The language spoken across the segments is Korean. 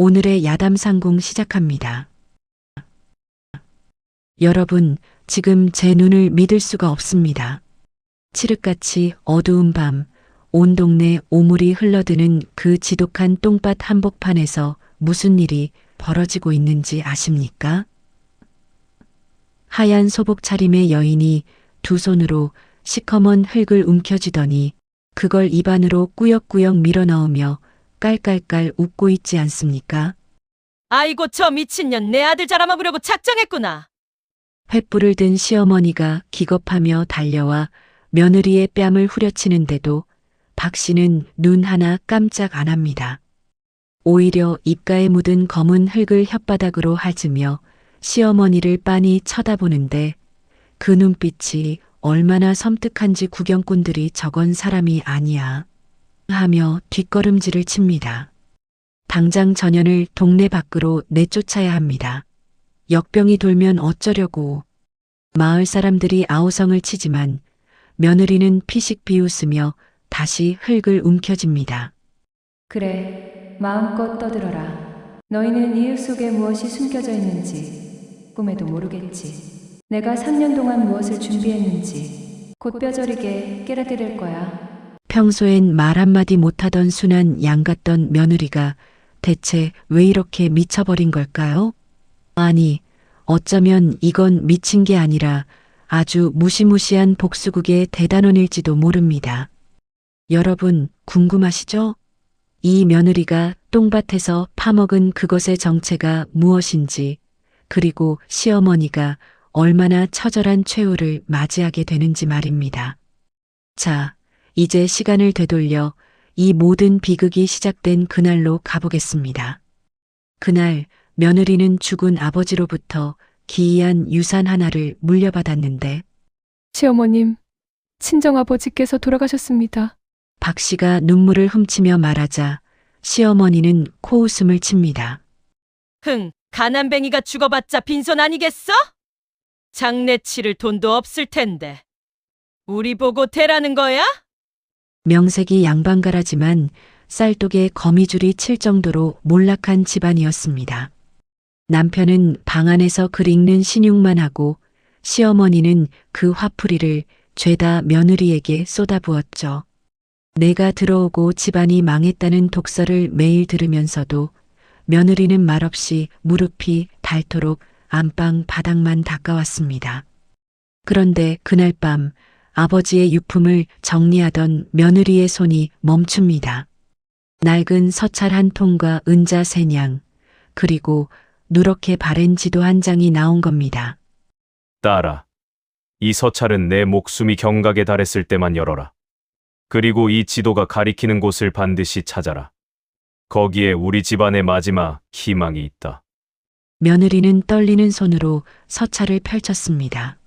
오늘의 야담상궁 시작합니다. 여러분, 지금 제 눈을 믿을 수가 없습니다. 칠흑같이 어두운 밤, 온 동네 오물이 흘러드는 그 지독한 똥밭 한복판에서 무슨 일이 벌어지고 있는지 아십니까? 하얀 소복 차림의 여인이 두 손으로 시커먼 흙을 움켜쥐더니 그걸 입안으로 꾸역꾸역 밀어넣으며 깔깔깔 웃고 있지 않습니까? 아이고 저 미친년 내 아들 잡아먹으려고 작정했구나. 횃불을 든 시어머니가 기겁하며 달려와 며느리의 뺨을 후려치는데도 박 씨는 눈 하나 깜짝 안 합니다. 오히려 입가에 묻은 검은 흙을 혓바닥으로 핥으며 시어머니를 빤히 쳐다보는데 그 눈빛이 얼마나 섬뜩한지 구경꾼들이 저건 사람이 아니야 하며 뒷걸음질을 칩니다. 당장 전현을 동네 밖으로 내쫓아야 합니다. 역병이 돌면 어쩌려고. 마을 사람들이 아우성을 치지만 며느리는 피식 비웃으며 다시 흙을 움켜쥡니다. 그래, 마음껏 떠들어라. 너희는 이웃 속에 무엇이 숨겨져 있는지 꿈에도 모르겠지. 내가 3년 동안 무엇을 준비했는지 곧 뼈저리게 깨닫게 거야. 평소엔 말 한마디 못하던 순한 양 같던 며느리가 대체 왜 이렇게 미쳐버린 걸까요? 아니, 어쩌면 이건 미친 게 아니라 아주 무시무시한 복수국의 대단원일지도 모릅니다. 여러분, 궁금하시죠? 이 며느리가 똥밭에서 파먹은 그것의 정체가 무엇인지, 그리고 시어머니가 얼마나 처절한 최후를 맞이하게 되는지 말입니다. 자, 이제 시간을 되돌려 이 모든 비극이 시작된 그날로 가보겠습니다. 그날 며느리는 죽은 아버지로부터 기이한 유산 하나를 물려받았는데 시어머님, 친정아버지께서 돌아가셨습니다. 박 씨가 눈물을 훔치며 말하자 시어머니는 코웃음을 칩니다. 흥, 가난뱅이가 죽어봤자 빈손 아니겠어? 장례 치를 돈도 없을 텐데. 우리 보고 대라는 거야? 명색이 양반가라지만 쌀독에 거미줄이 칠 정도로 몰락한 집안이었습니다. 남편은 방 안에서 글 읽는 신용만 하고 시어머니는 그 화풀이를 죄다 며느리에게 쏟아부었죠. 내가 들어오고 집안이 망했다는 독설을 매일 들으면서도 며느리는 말없이 무릎이 닳도록 안방 바닥만 닦아왔습니다. 그런데 그날 밤 아버지의 유품을 정리하던 며느리의 손이 멈춥니다. 낡은 서찰 한 통과 은자 3냥, 그리고 누렇게 바랜 지도 한 장이 나온 겁니다. 딸아, 이 서찰은 내 목숨이 경각에 달했을 때만 열어라. 그리고 이 지도가 가리키는 곳을 반드시 찾아라. 거기에 우리 집안의 마지막 희망이 있다. 며느리는 떨리는 손으로 서찰을 펼쳤습니다.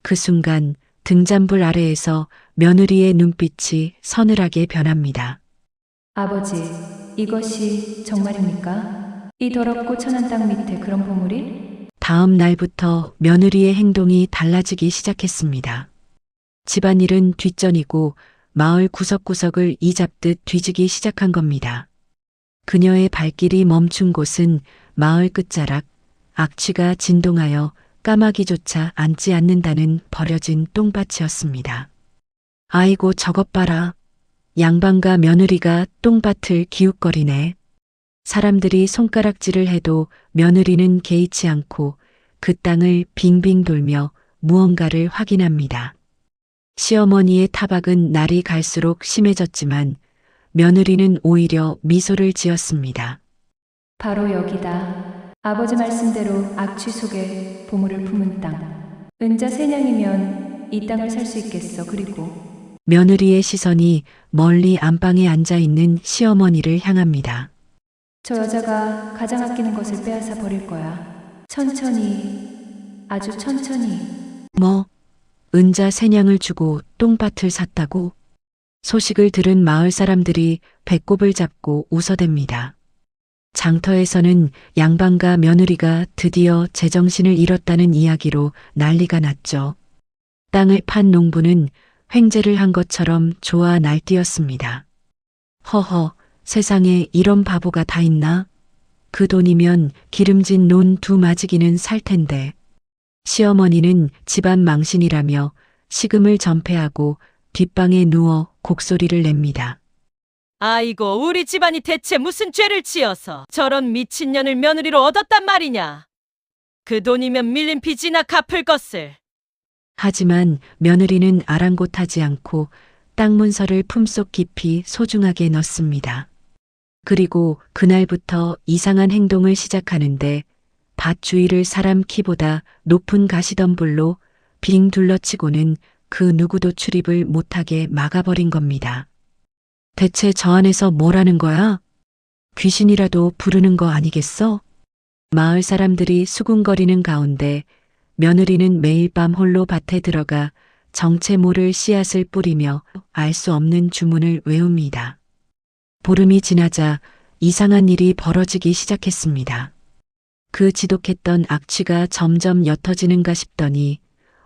그 순간 등잔불 아래에서 며느리의 눈빛이 서늘하게 변합니다. 아버지, 이것이 정말입니까? 이 더럽고 천한 땅 밑에 그런 보물이? 다음 날부터 며느리의 행동이 달라지기 시작했습니다. 집안일은 뒷전이고 마을 구석구석을 이잡듯 뒤지기 시작한 겁니다. 그녀의 발길이 멈춘 곳은 마을 끝자락, 악취가 진동하여 까마귀조차 앉지 않는다는 버려진 똥밭이었습니다. 아이고 저것 봐라. 양반과 며느리가 똥밭을 기웃거리네. 사람들이 손가락질을 해도 며느리는 개의치 않고 그 땅을 빙빙 돌며 무언가를 확인합니다. 시어머니의 타박은 날이 갈수록 심해졌지만 며느리는 오히려 미소를 지었습니다. 바로 여기다. 아버지 말씀대로 악취 속에 보물을 품은 땅. 은자 3냥이면 이 땅을 살 수 있겠어. 그리고 며느리의 시선이 멀리 안방에 앉아있는 시어머니를 향합니다. 저 여자가 가장 아끼는 것을 빼앗아 버릴 거야. 천천히, 아주 천천히. 뭐, 은자 3냥을 주고 똥밭을 샀다고? 소식을 들은 마을 사람들이 배꼽을 잡고 웃어댑니다. 장터에서는 양반과 며느리가 드디어 제정신을 잃었다는 이야기로 난리가 났죠. 땅을 판 농부는 횡재를 한 것처럼 좋아 날뛰었습니다. 허허, 세상에 이런 바보가 다 있나? 그 돈이면 기름진 논 2마지기는 살 텐데. 시어머니는 집안 망신이라며 식음을 전폐하고 뒷방에 누워 곡소리를 냅니다. 아이고, 우리 집안이 대체 무슨 죄를 지어서 저런 미친년을 며느리로 얻었단 말이냐. 그 돈이면 밀린 빚이나 갚을 것을. 하지만 며느리는 아랑곳하지 않고 땅 문서를 품속 깊이 소중하게 넣습니다. 그리고 그날부터 이상한 행동을 시작하는데 밭 주위를 사람 키보다 높은 가시덤불로 빙 둘러치고는 그 누구도 출입을 못하게 막아버린 겁니다. 대체 저 안에서 뭘 하는 거야? 귀신이라도 부르는 거 아니겠어? 마을 사람들이 수군거리는 가운데 며느리는 매일 밤 홀로 밭에 들어가 정체 모를 씨앗을 뿌리며 알 수 없는 주문을 외웁니다. 보름이 지나자 이상한 일이 벌어지기 시작했습니다. 그 지독했던 악취가 점점 옅어지는가 싶더니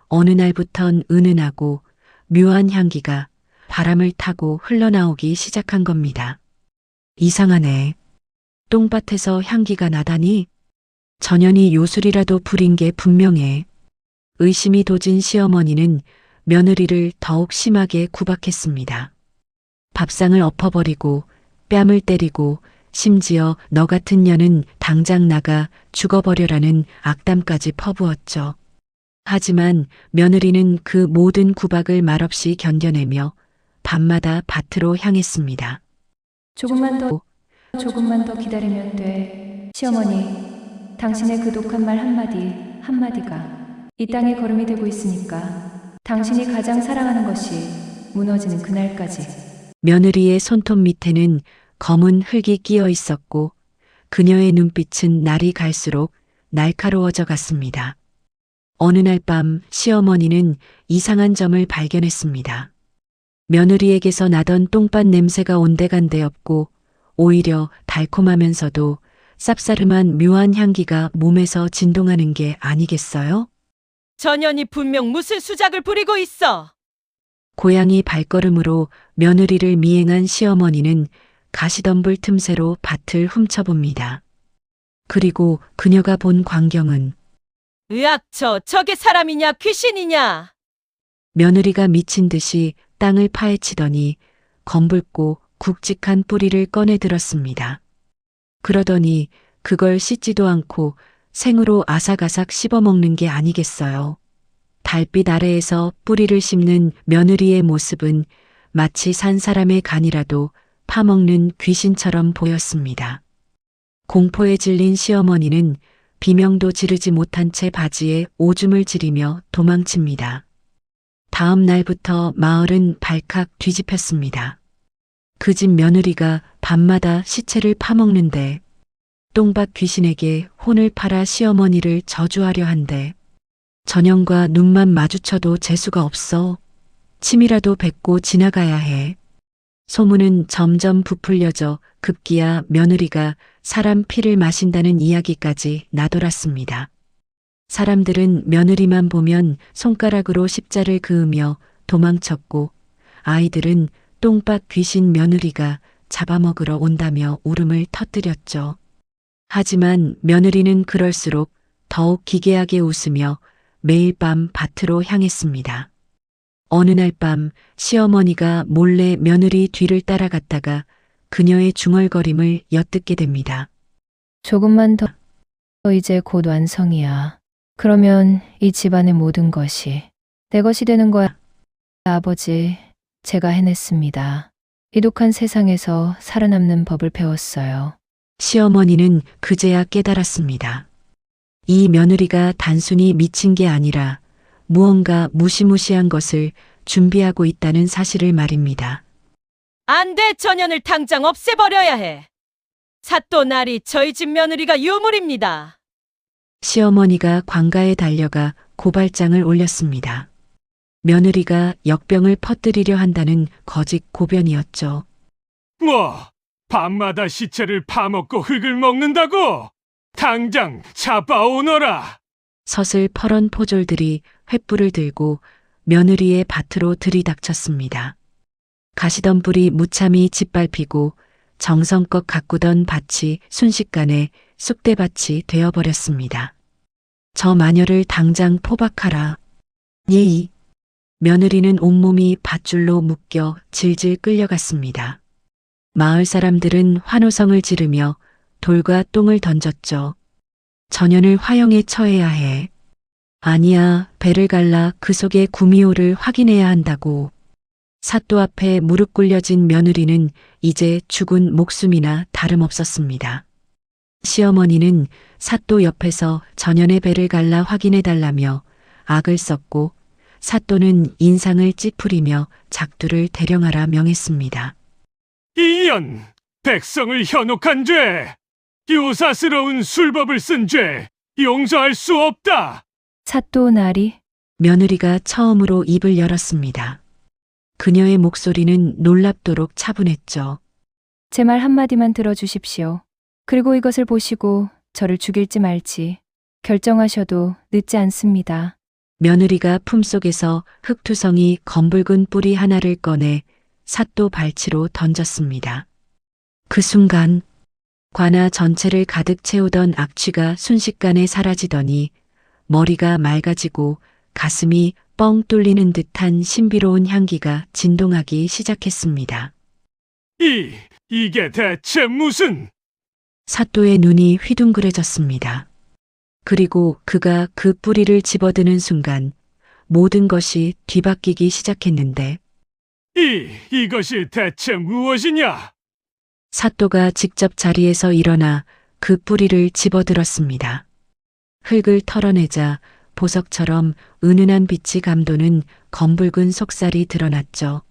어느 날부턴 은은하고 묘한 향기가 바람을 타고 흘러나오기 시작한 겁니다. 이상하네. 똥밭에서 향기가 나다니? 전현이 요술이라도 부린 게 분명해. 의심이 도진 시어머니는 며느리를 더욱 심하게 구박했습니다. 밥상을 엎어버리고 뺨을 때리고 심지어 너 같은 년은 당장 나가 죽어버려라는 악담까지 퍼부었죠. 하지만 며느리는 그 모든 구박을 말없이 견뎌내며 밤마다 밭으로 향했습니다. 조금만 더 기다리면 돼. 시어머니, 당신의 그 독한 말 한마디가 이 땅에 걸음이 되고 있으니까 당신이 가장 사랑하는 것이 무너지는 그날까지. 며느리의 손톱 밑에는 검은 흙이 끼어 있었고 그녀의 눈빛은 날이 갈수록 날카로워져 갔습니다. 어느 날 밤 시어머니는 이상한 점을 발견했습니다. 며느리에게서 나던 똥밭 냄새가 온데간데 없고 오히려 달콤하면서도 쌉싸름한 묘한 향기가 몸에서 진동하는 게 아니겠어요? 전현이 분명 무슨 수작을 부리고 있어. 고양이 발걸음으로 며느리를 미행한 시어머니는 가시덤불 틈새로 밭을 훔쳐봅니다. 그리고 그녀가 본 광경은 으악, 저게 사람이냐 귀신이냐. 며느리가 미친 듯이 땅을 파헤치더니 검붉고 굵직한 뿌리를 꺼내 들었습니다. 그러더니 그걸 씻지도 않고 생으로 아삭아삭 씹어먹는 게 아니겠어요. 달빛 아래에서 뿌리를 씹는 며느리의 모습은 마치 산 사람의 간이라도 파먹는 귀신처럼 보였습니다. 공포에 질린 시어머니는 비명도 지르지 못한 채 바지에 오줌을 지리며 도망칩니다. 다음 날부터 마을은 발칵 뒤집혔습니다. 그 집 며느리가 밤마다 시체를 파먹는데 똥밭 귀신에게 혼을 팔아 시어머니를 저주하려 한대. 전영과 눈만 마주쳐도 재수가 없어. 침이라도 뱉고 지나가야 해. 소문은 점점 부풀려져 급기야 며느리가 사람 피를 마신다는 이야기까지 나돌았습니다. 사람들은 며느리만 보면 손가락으로 십자를 그으며 도망쳤고 아이들은 똥밭 귀신 며느리가 잡아먹으러 온다며 울음을 터뜨렸죠. 하지만 며느리는 그럴수록 더욱 기괴하게 웃으며 매일 밤 밭으로 향했습니다. 어느 날 밤 시어머니가 몰래 며느리 뒤를 따라갔다가 그녀의 중얼거림을 엿듣게 됩니다. 조금만 더 이제 곧 완성이야. 그러면 이 집안의 모든 것이 내 것이 되는 거야. 아버지, 제가 해냈습니다. 이 독한 세상에서 살아남는 법을 배웠어요. 시어머니는 그제야 깨달았습니다. 이 며느리가 단순히 미친 게 아니라 무언가 무시무시한 것을 준비하고 있다는 사실을 말입니다. 안 돼, 전현을 당장 없애버려야 해. 사또나리, 저희 집 며느리가 유물입니다. 시어머니가 관가에 달려가 고발장을 올렸습니다. 며느리가 역병을 퍼뜨리려 한다는 거짓 고변이었죠. 뭐, 밤마다 시체를 파먹고 흙을 먹는다고? 당장 잡아오너라! 서슬 퍼런 포졸들이 횃불을 들고 며느리의 밭으로 들이닥쳤습니다. 가시덤불이 무참히 짓밟히고 정성껏 가꾸던 밭이 순식간에 쑥대밭이 되어버렸습니다. 저 마녀를 당장 포박하라. 예이. 며느리는 온몸이 밧줄로 묶여 질질 끌려갔습니다. 마을 사람들은 환호성을 지르며 돌과 똥을 던졌죠. 전연을 화형에 처해야 해. 아니야, 배를 갈라 그 속에 구미호를 확인해야 한다고. 사또 앞에 무릎 꿇려진 며느리는 이제 죽은 목숨이나 다름없었습니다. 시어머니는 사또 옆에서 전연의 배를 갈라 확인해달라며 악을 썼고 사또는 인상을 찌푸리며 작두를 대령하라 명했습니다. 이연, 백성을 현혹한 죄, 요사스러운 술법을 쓴 죄, 용서할 수 없다. 사또 나리, 며느리가 처음으로 입을 열었습니다. 그녀의 목소리는 놀랍도록 차분했죠. 제 말 한마디만 들어주십시오. 그리고 이것을 보시고 저를 죽일지 말지 결정하셔도 늦지 않습니다. 며느리가 품속에서 흙투성이 검붉은 뿌리 하나를 꺼내 사또 발치로 던졌습니다. 그 순간 관아 전체를 가득 채우던 악취가 순식간에 사라지더니 머리가 맑아지고 가슴이 뻥 뚫리는 듯한 신비로운 향기가 진동하기 시작했습니다. 이게 대체 무슨... 사또의 눈이 휘둥그레졌습니다. 그리고 그가 그 뿌리를 집어드는 순간 모든 것이 뒤바뀌기 시작했는데 이것이 대체 무엇이냐? 사또가 직접 자리에서 일어나 그 뿌리를 집어들었습니다. 흙을 털어내자 보석처럼 은은한 빛이 감도는 검붉은 속살이 드러났죠.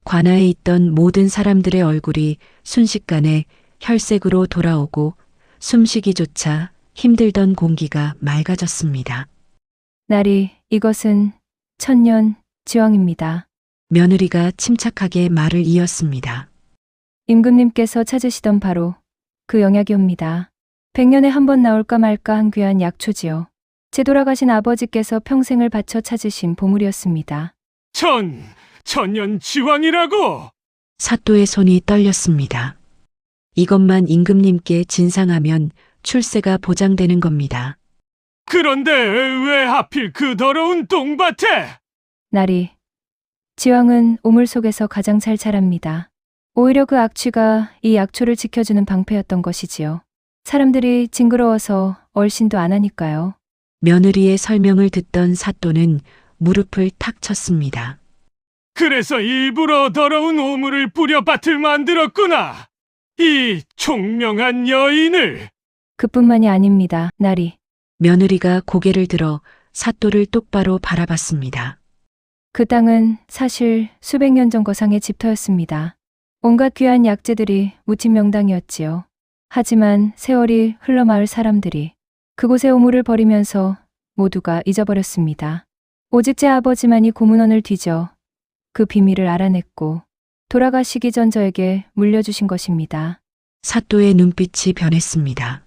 관아에 있던 모든 사람들의 얼굴이 순식간에 혈색으로 돌아오고 숨쉬기조차 힘들던 공기가 맑아졌습니다. 나리, 이것은 천년 지왕입니다. 며느리가 침착하게 말을 이었습니다. 임금님께서 찾으시던 바로 그 영약이옵니다. 100년에 한 번 나올까 말까 한 귀한 약초지요. 제 돌아가신 아버지께서 평생을 바쳐 찾으신 보물이었습니다. 천년 지왕이라고? 사또의 손이 떨렸습니다. 이것만 임금님께 진상하면 출세가 보장되는 겁니다. 그런데 왜 하필 그 더러운 똥밭에? 나리, 지왕은 오물 속에서 가장 잘 자랍니다. 오히려 그 악취가 이 약초를 지켜주는 방패였던 것이지요. 사람들이 징그러워서 얼씬도 안 하니까요. 며느리의 설명을 듣던 사또는 무릎을 탁 쳤습니다. 그래서 일부러 더러운 오물을 뿌려 밭을 만들었구나. 이 총명한 여인을. 그뿐만이 아닙니다, 나리. 며느리가 고개를 들어 사또를 똑바로 바라봤습니다. 그 땅은 사실 수백 년 전 거상의 집터였습니다. 온갖 귀한 약재들이 묻힌 명당이었지요. 하지만 세월이 흘러 마을 사람들이 그곳의 오물을 버리면서 모두가 잊어버렸습니다. 오직 제 아버지만이 고문원을 뒤져 그 비밀을 알아냈고 돌아가시기 전 저에게 물려주신 것입니다. 사또의 눈빛이 변했습니다.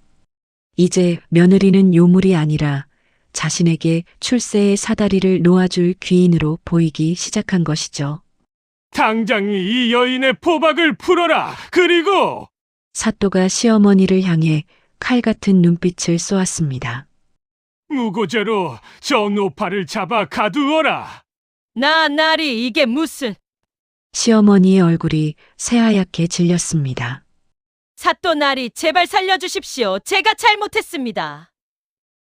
이제 며느리는 요물이 아니라 자신에게 출세의 사다리를 놓아줄 귀인으로 보이기 시작한 것이죠. 당장 이 여인의 포박을 풀어라. 그리고 사또가 시어머니를 향해 칼 같은 눈빛을 쏘았습니다. 무고죄로 저 노파를 잡아 가두어라. 나리, 이게 무슨... 시어머니의 얼굴이 새하얗게 질렸습니다. 사또 나리, 제발 살려주십시오. 제가 잘못했습니다.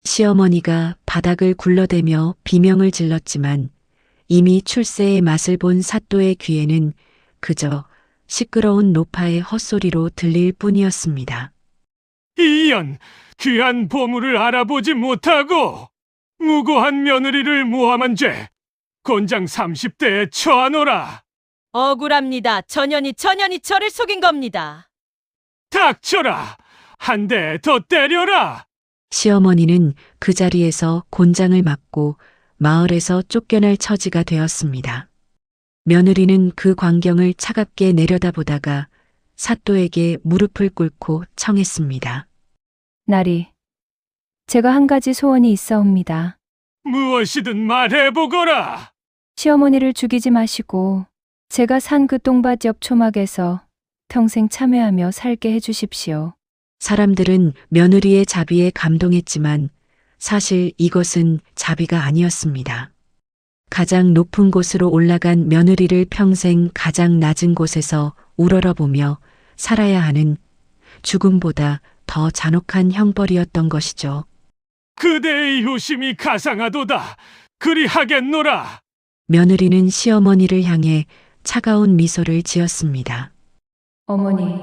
시어머니가 바닥을 굴러대며 비명을 질렀지만 이미 출세의 맛을 본 사또의 귀에는 그저 시끄러운 노파의 헛소리로 들릴 뿐이었습니다. 이연, 귀한 보물을 알아보지 못하고 무고한 며느리를 모함한 죄 곤장 30대에 처하노라. 억울합니다. 전연이 저를 속인 겁니다. 닥쳐라. 한 대 더 때려라. 시어머니는 그 자리에서 곤장을 맞고 마을에서 쫓겨날 처지가 되었습니다. 며느리는 그 광경을 차갑게 내려다보다가 사또에게 무릎을 꿇고 청했습니다. 나리, 제가 한 가지 소원이 있사옵니다. 무엇이든 말해보거라. 시어머니를 죽이지 마시고 제가 산 그 똥밭 옆 초막에서 평생 참회하며 살게 해주십시오. 사람들은 며느리의 자비에 감동했지만 사실 이것은 자비가 아니었습니다. 가장 높은 곳으로 올라간 며느리를 평생 가장 낮은 곳에서 우러러보며 살아야 하는 죽음보다 더 잔혹한 형벌이었던 것이죠. 그대의 효심이 가상하도다. 그리하겠노라. 며느리는 시어머니를 향해 차가운 미소를 지었습니다. 어머니,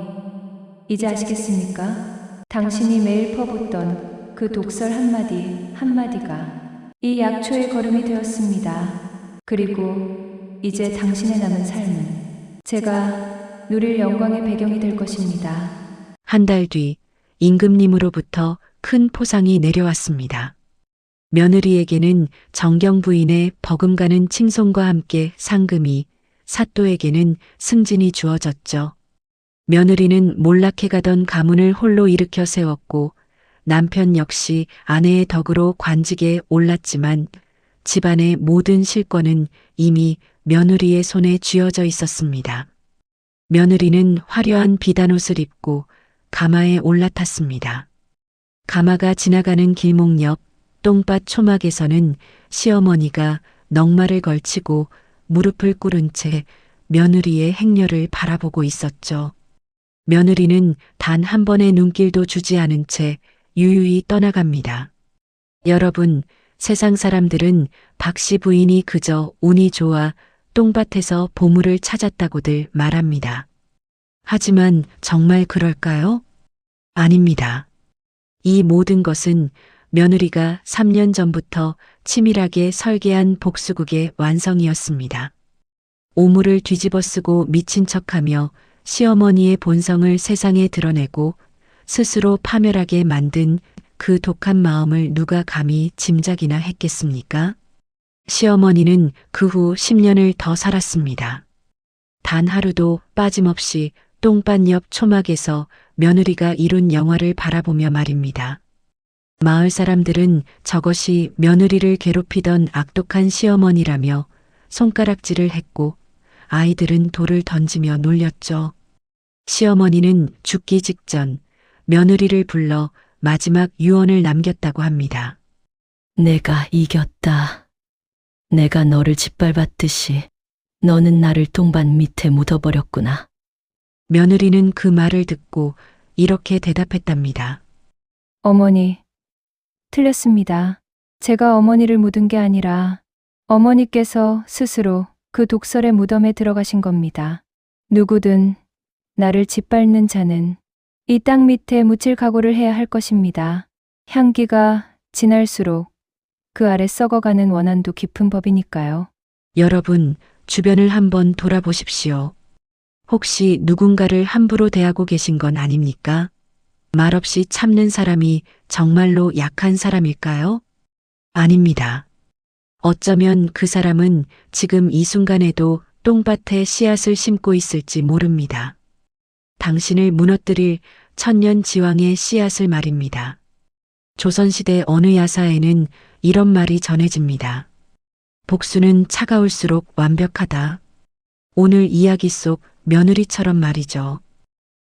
이제 아시겠습니까? 당신이 매일 퍼붓던 그 독설 한마디 한마디가 이 약초의 걸음이 되었습니다. 그리고 이제 당신의 남은 삶은 제가 누릴 영광의 배경이 될 것입니다. 한 달 뒤 임금님으로부터 큰 포상이 내려왔습니다. 며느리에게는 정경 부인의 버금가는 칭송과 함께 상금이, 사또에게는 승진이 주어졌죠. 며느리는 몰락해가던 가문을 홀로 일으켜 세웠고 남편 역시 아내의 덕으로 관직에 올랐지만 집안의 모든 실권은 이미 며느리의 손에 쥐어져 있었습니다. 며느리는 화려한 비단옷을 입고 가마에 올라탔습니다. 가마가 지나가는 길목 옆 똥밭 초막에서는 시어머니가 넉마를 걸치고 무릎을 꿇은 채 며느리의 행렬을 바라보고 있었죠. 며느리는 단 한 번의 눈길도 주지 않은 채 유유히 떠나갑니다. 여러분, 세상 사람들은 박씨 부인이 그저 운이 좋아 똥밭에서 보물을 찾았다고들 말합니다. 하지만 정말 그럴까요? 아닙니다. 이 모든 것은 며느리가 3년 전부터 치밀하게 설계한 복수극의 완성이었습니다. 오물을 뒤집어 쓰고 미친 척하며 시어머니의 본성을 세상에 드러내고 스스로 파멸하게 만든 그 독한 마음을 누가 감히 짐작이나 했겠습니까? 시어머니는 그 후 10년을 더 살았습니다. 단 하루도 빠짐없이 똥밭 옆 초막에서 며느리가 이룬 영화를 바라보며 말입니다. 마을 사람들은 저것이 며느리를 괴롭히던 악독한 시어머니라며 손가락질을 했고 아이들은 돌을 던지며 놀렸죠. 시어머니는 죽기 직전 며느리를 불러 마지막 유언을 남겼다고 합니다. 내가 이겼다. 내가 너를 짓밟았듯이 너는 나를 똥밭 밑에 묻어버렸구나. 며느리는 그 말을 듣고 이렇게 대답했답니다. 어머니, 틀렸습니다. 제가 어머니를 묻은 게 아니라 어머니께서 스스로 그 독설의 무덤에 들어가신 겁니다. 누구든 나를 짓밟는 자는 이 땅 밑에 묻힐 각오를 해야 할 것입니다. 향기가 진할수록 그 아래 썩어가는 원한도 깊은 법이니까요. 여러분, 주변을 한번 돌아보십시오. 혹시 누군가를 함부로 대하고 계신 건 아닙니까? 말없이 참는 사람이 정말로 약한 사람일까요? 아닙니다. 어쩌면 그 사람은 지금 이 순간에도 똥밭에 씨앗을 심고 있을지 모릅니다. 당신을 무너뜨릴 천년지왕의 씨앗을 말입니다. 조선시대 어느 야사에는 이런 말이 전해집니다. 복수는 차가울수록 완벽하다. 오늘 이야기 속 며느리처럼 말이죠.